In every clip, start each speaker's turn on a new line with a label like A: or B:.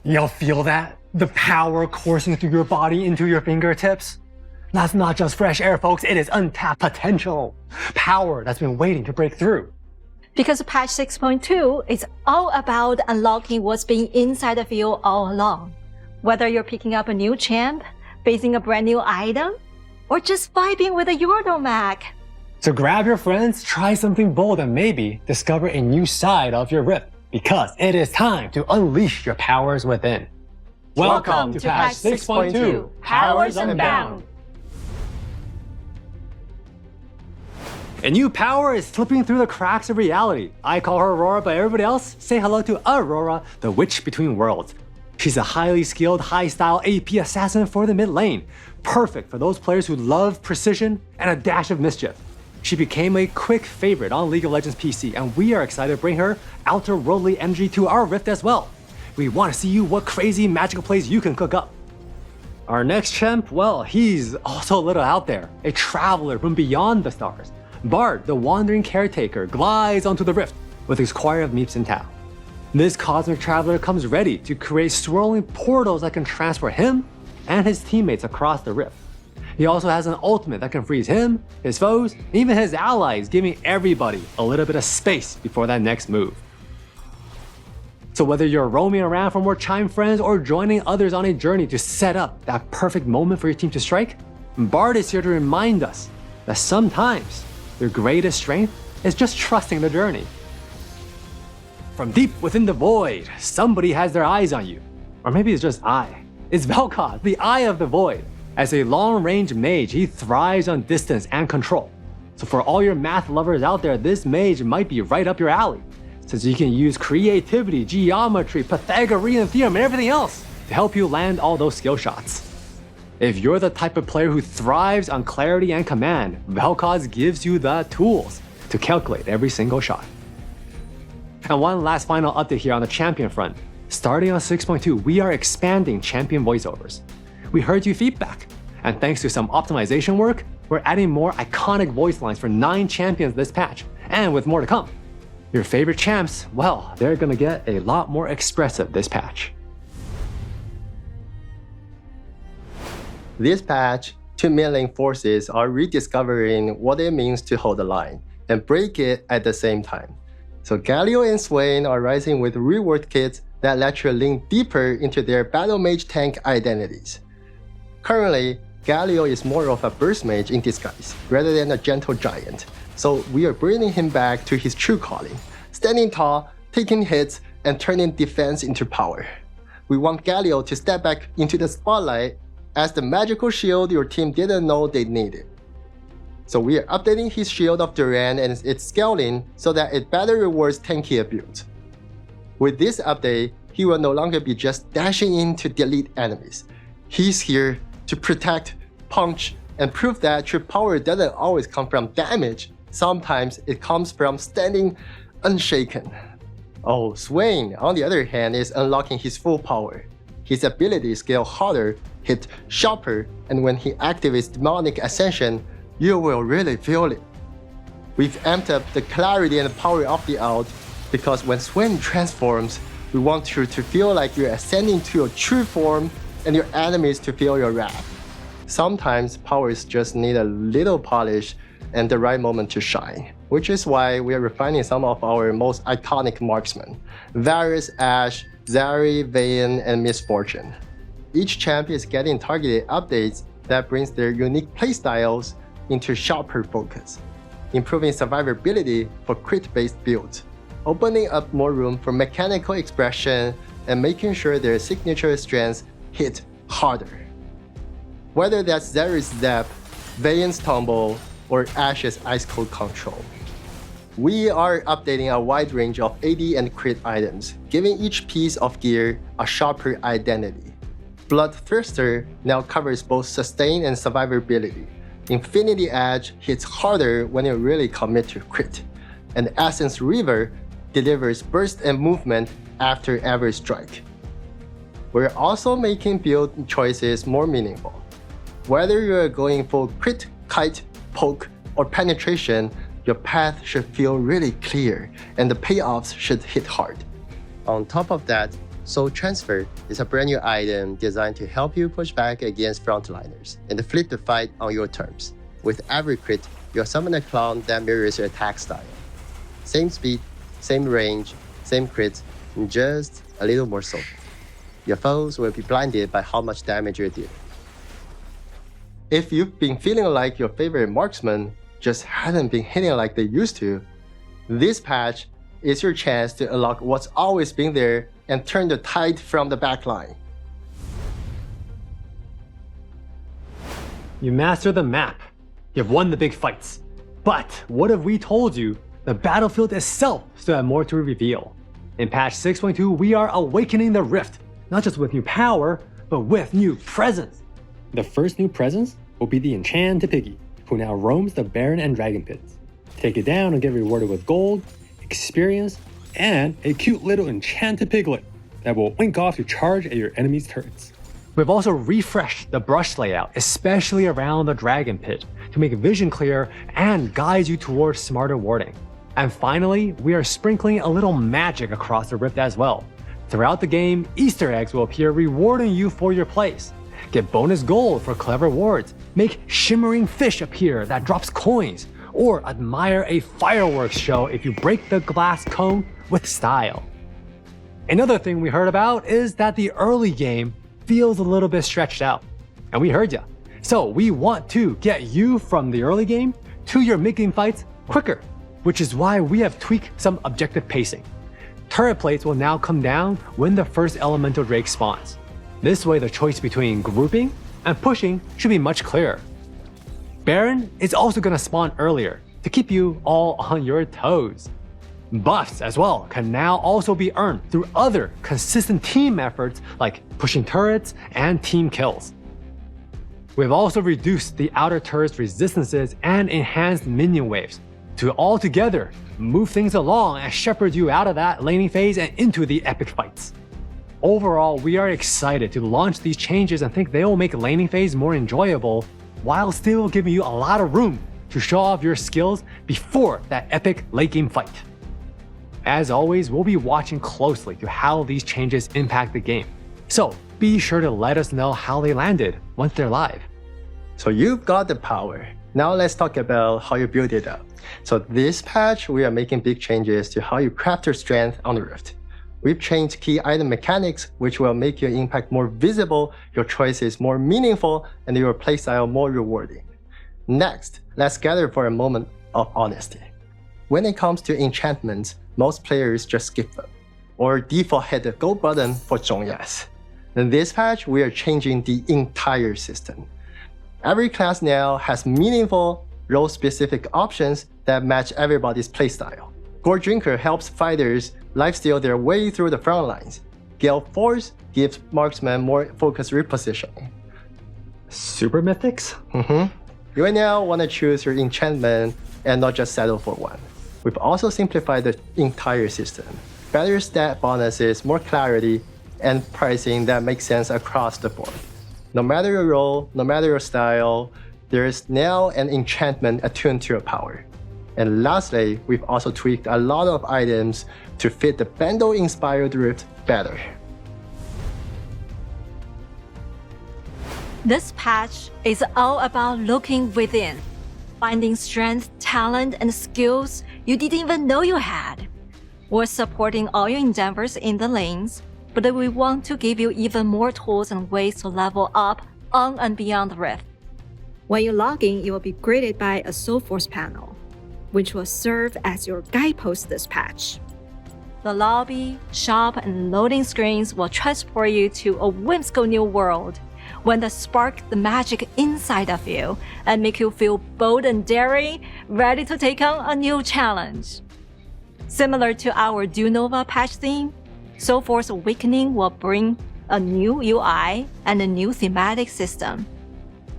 A: You'll feel that? The power coursing through your body into your fingertips? That's not just fresh air, folks. It is untapped potential. Power that's been waiting to break through.
B: Because patch 6.2 is all about unlocking what's been inside of you all along. Whether you're picking up a new champ, facing a brand new item, or just vibing with a Euromac.
A: So grab your friends, try something bold, and maybe discover a new side of your Rift, because it is time to unleash your powers within.
B: Welcome to patch 6.2, Powers Unbound.
A: A new power is slipping through the cracks of reality. I call her Aurora, but everybody else say hello to Aurora, the witch between worlds. She's a highly skilled, high-style AP assassin for the mid lane, perfect for those players who love precision and a dash of mischief. She became a quick favorite on League of Legends PC, and we are excited to bring her outer-worldly energy to our Rift as well. We want to see you what crazy magical plays you can cook up. Our next champ, well, he's also a little out there, a traveler from beyond the stars. Bard, the wandering caretaker, glides onto the Rift with his choir of meeps in tow. This cosmic traveler comes ready to create swirling portals that can transport him and his teammates across the Rift. He also has an ultimate that can freeze him, his foes, and even his allies, giving everybody a little bit of space before that next move. So whether you're roaming around for more chime friends or joining others on a journey to set up that perfect moment for your team to strike, Bard is here to remind us that sometimes your greatest strength is just trusting the journey. From deep within the void, somebody has their eyes on you. Or maybe it's just I. It's Vel'Koz, the Eye of the Void. As a long-range mage, he thrives on distance and control. So for all your math lovers out there, this mage might be right up your alley, since you can use creativity, geometry, Pythagorean theorem, and everything else to help you land all those skill shots. If you're the type of player who thrives on clarity and command, Vel'Koz gives you the tools to calculate every single shot. And one last final update here on the champion front. Starting on 6.2, we are expanding champion voiceovers. We heard your feedback, and thanks to some optimization work, we're adding more iconic voice lines for 9 champions this patch, and with more to come. Your favorite champs, well, they're gonna get a lot more expressive this patch.
C: This patch, 2 mid-lane forces are rediscovering what it means to hold the line and break it at the same time. So Gallo and Swain are rising with reward kits that let you link deeper into their battle mage tank identities. Currently, Gallo is more of a burst mage in disguise rather than a gentle giant, so we are bringing him back to his true calling, standing tall, taking hits, and turning defense into power. We want Gallo to step back into the spotlight as the magical shield your team didn't know they needed. So we are updating his Shield of Duran and its scaling so that it better rewards tankier builds. With this update, he will no longer be just dashing in to delete enemies. He's here to protect, punch, and prove that true power doesn't always come from damage. Sometimes it comes from standing unshaken. Oh, Swain, on the other hand, is unlocking his full power. His abilities scale harder, hit sharper, and when he activates Demonic Ascension, you will really feel it. We've amped up the clarity and power of the ult, because when Swain transforms, we want you to feel like you're ascending to your true form and your enemies to feel your wrath. Sometimes powers just need a little polish and the right moment to shine, which is why we are refining some of our most iconic marksmen: Varus, Ashe, Zari, Vayne, and Misfortune. Each champ is getting targeted updates that brings their unique playstyles into sharper focus, improving survivability for crit-based builds, opening up more room for mechanical expression, and making sure their signature strengths hit harder. Whether that's Zari's Zap, Vayne's Tumble, or Ashe's Ice Cold Control. We are updating a wide range of AD and crit items, giving each piece of gear a sharper identity. Bloodthirster now covers both sustain and survivability. Infinity Edge hits harder when you really commit to crit, and Essence River delivers burst and movement after every strike. We're also making build choices more meaningful. Whether you're going for crit, kite, poke, or penetration, your path should feel really clear and the payoffs should hit hard. On top of that, Soul Transfer is a brand new item designed to help you push back against frontliners and flip the fight on your terms. With every crit, you'll summon a clone that mirrors your attack style. Same speed, same range, same crit, and just a little more soul. Your foes will be blinded by how much damage you're dealing. If you've been feeling like your favorite marksman just hasn't been hitting like they used to, this patch is your chance to unlock what's always been there and turn the tide from the backline.
A: You master the map. You've won the big fights. But what if we told you the battlefield itself still had more to reveal? In patch 6.2, we are awakening the Rift, not just with new power, but with new presence. The first new presence will be the Enchanted Piggy, who now roams the Baron and Dragon Pits. Take it down and get rewarded with gold, experience, and a cute little enchanted piglet that will wink off to charge at your enemy's turrets. We've also refreshed the brush layout, especially around the Dragon Pit, to make vision clear and guide you towards smarter warding. And finally, we are sprinkling a little magic across the Rift as well. Throughout the game, Easter eggs will appear rewarding you for your place. Get bonus gold for clever wards, make shimmering fish appear that drops coins, or admire a fireworks show if you break the glass cone with style. Another thing we heard about is that the early game feels a little bit stretched out, and we heard ya. So we want to get you from the early game to your mid-game fights quicker, which is why we have tweaked some objective pacing. Turret plates will now come down when the first elemental drake spawns. This way the choice between grouping and pushing should be much clearer. Baron is also gonna spawn earlier to keep you all on your toes. Buffs as well can now also be earned through other consistent team efforts like pushing turrets and team kills. We've also reduced the outer turret's resistances and enhanced minion waves to all together move things along and shepherd you out of that laning phase and into the epic fights. Overall, we are excited to launch these changes and think they will make laning phase more enjoyable while still giving you a lot of room to show off your skills before that epic late game fight. As always, we'll be watching closely to how these changes impact the game. So be sure to let us know how they landed once they're live.
C: So you've got the power. Now let's talk about how you build it up. So this patch, we are making big changes to how you craft your strength on the Rift. We've changed key item mechanics, which will make your impact more visible, your choices more meaningful, and your playstyle more rewarding. Next, let's gather for a moment of honesty. When it comes to enchantments, most players just skip them, or default hit the go button for Zhongyas. In this patch, we are changing the entire system. Every class now has meaningful, role-specific options that match everybody's playstyle. Gore Drinker helps fighters lifesteal their way through the front lines. Gale Force gives marksmen more focused repositioning.
A: Super Mythics?
C: You now want to choose your enchantment and not just settle for one. We've also simplified the entire system. Better stat bonuses, more clarity, and pricing that makes sense across the board. No matter your role, no matter your style, there is now an enchantment attuned to your power. And lastly, we've also tweaked a lot of items to fit the Bando-inspired Rift better.
B: This patch is all about looking within, finding strength, talent, and skills you didn't even know you had. We're supporting all your endeavors in the lanes, but we want to give you even more tools and ways to level up on and beyond the Rift. When you log in, you will be greeted by a Soul Force panel, which will serve as your guidepost this patch. The lobby, shop, and loading screens will transport you to a whimsical new world when they spark the magic inside of you and make you feel bold and daring, ready to take on a new challenge. Similar to our Due Nova patch theme, Soul Force Awakening will bring a new UI and a new thematic system.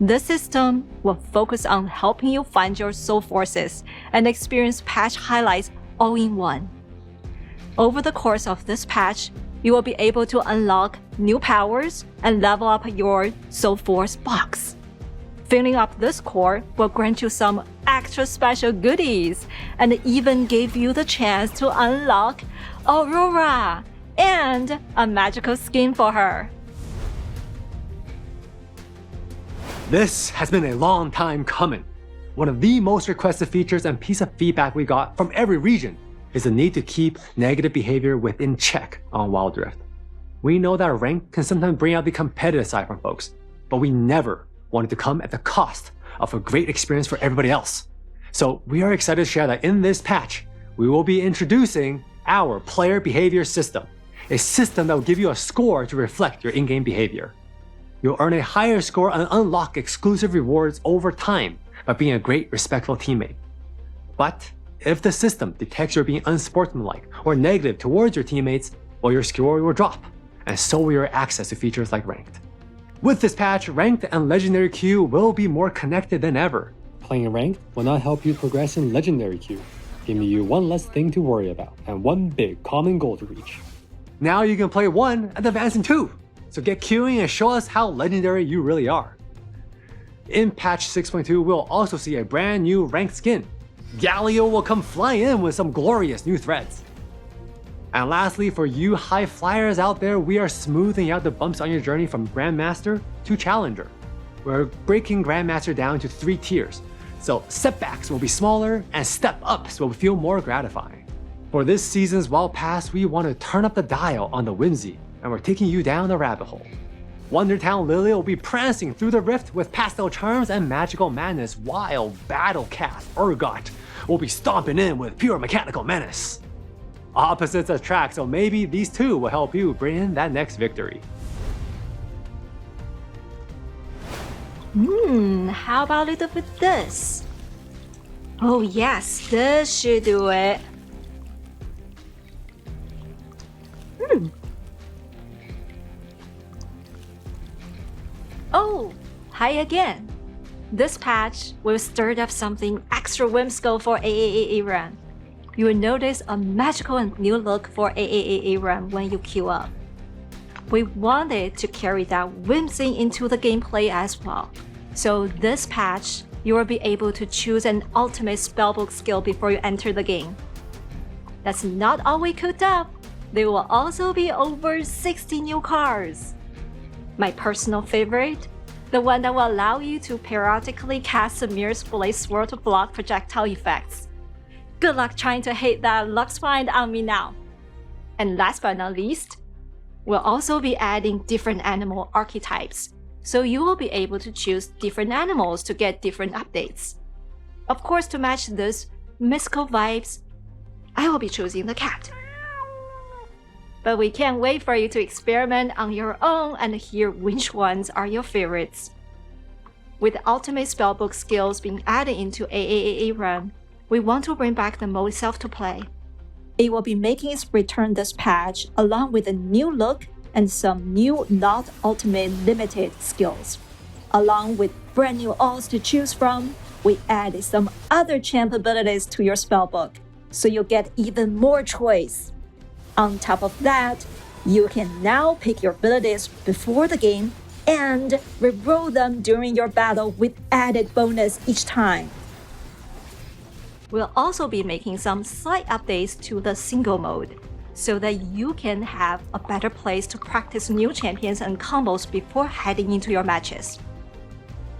B: This system will focus on helping you find your soul forces and experience patch highlights all in one. Over the course of this patch, you will be able to unlock new powers and level up your soul force box. Filling up this core will grant you some extra special goodies and even give you the chance to unlock Aurora, and a magical skin for her.
A: This has been a long time coming. One of the most requested features and piece of feedback we got from every region is the need to keep negative behavior within check on Wild Rift. We know that rank can sometimes bring out the competitive side from folks, but we never wanted to come at the cost of a great experience for everybody else. So we are excited to share that in this patch, we will be introducing our player behavior system, a system that will give you a score to reflect your in-game behavior. You'll earn a higher score and unlock exclusive rewards over time by being a great, respectful teammate. But if the system detects you're being unsportsmanlike or negative towards your teammates, well, your score will drop, and so will your access to features like Ranked. With this patch, Ranked and Legendary Queue will be more connected than ever. Playing Ranked will not help you progress in Legendary Queue, giving you one less thing to worry about and one big common goal to reach. Now you can play 1 and advance in 2, so get queuing and show us how legendary you really are. In patch 6.2, we'll also see a brand new ranked skin. Gallo will come flying in with some glorious new threads. And lastly, for you high flyers out there, we are smoothing out the bumps on your journey from Grandmaster to Challenger. We're breaking Grandmaster down to 3 tiers, so setbacks will be smaller and step-ups will feel more gratifying. For this season's Wild Pass, we want to turn up the dial on the whimsy, and we're taking you down the rabbit hole. Wondertown Lily will be prancing through the rift with pastel charms and magical madness, while Battle Cat Urgot will be stomping in with pure mechanical menace. Opposites attract, so maybe these two will help you bring in that next victory.
B: How about a little bit this? Oh yes, this should do it. Oh, hi again. This patch will stir up something extra whimsical for AAA run. You will notice a magical and new look for AAA run when you queue up. We wanted to carry that whimsy into the gameplay as well. So this patch, you will be able to choose an ultimate spellbook skill before you enter the game. That's not all we cooked up. There will also be over 60 new cards. My personal favorite, the one that will allow you to periodically cast a Mirror's Blade Sword to block projectile effects. Good luck trying to hit that Lux Find on me now. And last but not least, we'll also be adding different animal archetypes, so you will be able to choose different animals to get different updates. Of course, to match those mystical vibes, I will be choosing the cat. But we can't wait for you to experiment on your own and hear which ones are your favorites. With ultimate spellbook skills being added into AAA run, we want to bring back the mode itself to play. It will be making its return this patch along with a new look and some new not ultimate limited skills. Along with brand new alts to choose from, we added some other champ abilities to your spellbook, so you'll get even more choice. On top of that, you can now pick your abilities before the game and reroll them during your battle with added bonus each time. We'll also be making some slight updates to the single mode, so that you can have a better place to practice new champions and combos before heading into your matches.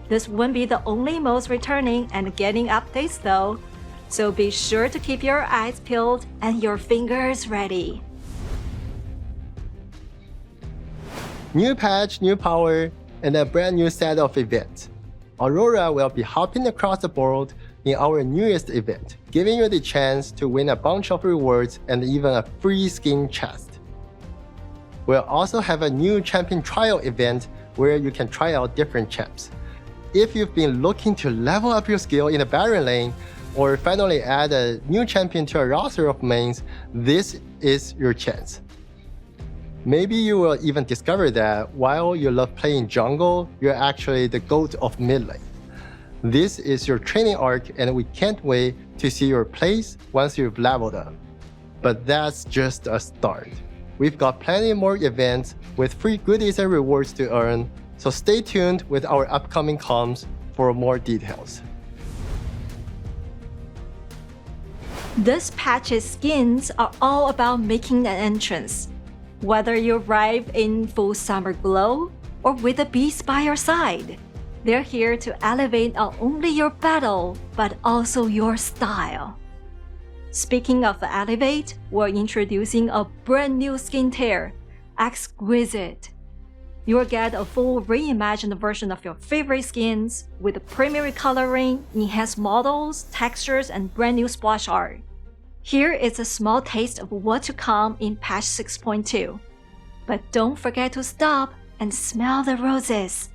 B: This won't be the only modes returning and getting updates though, so be sure to keep your eyes peeled and your fingers ready.
C: New patch, new power, and a brand new set of events. Aurora will be hopping across the board in our newest event, giving you the chance to win a bunch of rewards and even a free skin chest. We'll also have a new champion trial event where you can try out different champs. If you've been looking to level up your skill in the Baron lane, or finally add a new champion to a roster of mains, this is your chance. Maybe you will even discover that while you love playing jungle, you're actually the GOAT of mid lane. This is your training arc, and we can't wait to see your plays once you've leveled up. But that's just a start. We've got plenty more events with free goodies and rewards to earn, so stay tuned with our upcoming comms for more details.
B: This patch's skins are all about making an entrance. Whether you arrive in full summer glow or with the beast by your side, they're here to elevate not only your battle, but also your style. Speaking of elevate, we're introducing a brand new skin tier, Exquisite. You'll get a full reimagined version of your favorite skins with primary coloring, enhanced models, textures, and brand new splash art. Here is a small taste of what to come in patch 6.2. But don't forget to stop and smell the roses.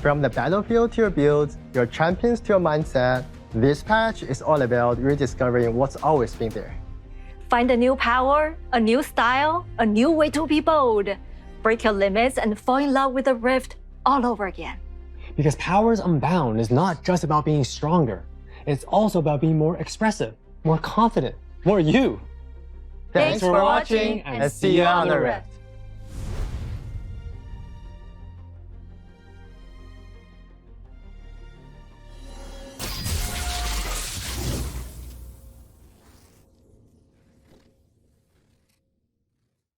C: From the battlefield to your builds, your champions to your mindset, this patch is all about rediscovering what's always been there.
B: Find a new power, a new style, a new way to be bold. Break your limits and fall in love with the Rift all over again.
A: Because Powers Unbound is not just about being stronger. It's also about being more expressive, more confident, more you.
C: Thanks for watching and see you on the Rift.